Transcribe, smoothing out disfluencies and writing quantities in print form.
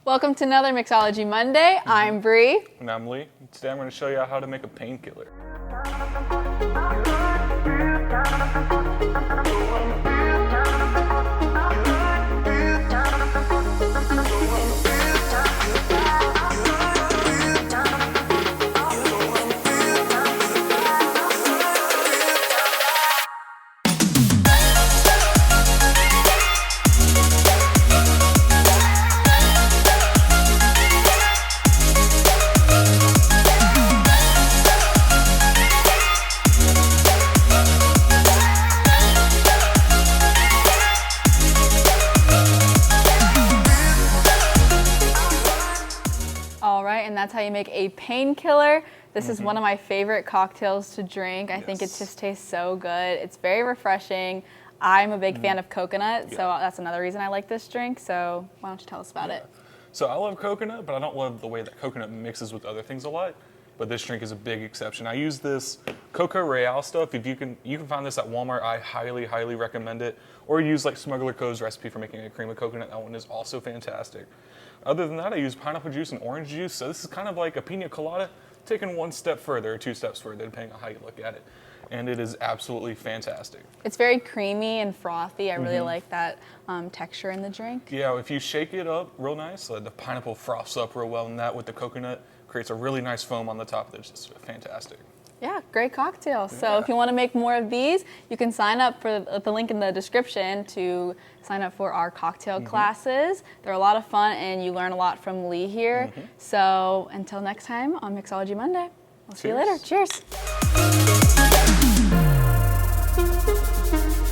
Welcome to another Mixology Monday. I'm Bree. And I'm Lee. Today I'm going to show you how to make a painkiller. And that's how you make a painkiller. This is one of my favorite cocktails to drink. I think it just tastes so good. It's very refreshing. I'm a big fan of coconut, so that's another reason I like this drink. So why don't you tell us about it? So I love coconut, but I don't love the way that coconut mixes with other things a lot. But this drink is a big exception. I use this Coco Royale stuff. If you can find this at Walmart. I highly, highly recommend it. Or use like Smuggler Co's recipe for making a cream of coconut. That one is also fantastic. Other than that, I use pineapple juice and orange juice. So this is kind of like a pina colada, taken one step further or two steps further, depending on how you look at it. And it is absolutely fantastic. It's very creamy and frothy. I really like that texture in the drink. Yeah, if you shake it up real nice, the pineapple froths up real well, and that with the coconut creates a really nice foam on the top. It's just fantastic. Yeah, great cocktail. So if you want to make more of these, you can sign up for the link in the description to sign up for our cocktail classes. They're a lot of fun and you learn a lot from Lee here. So until next time on Mixology Monday, we'll see you later. Cheers.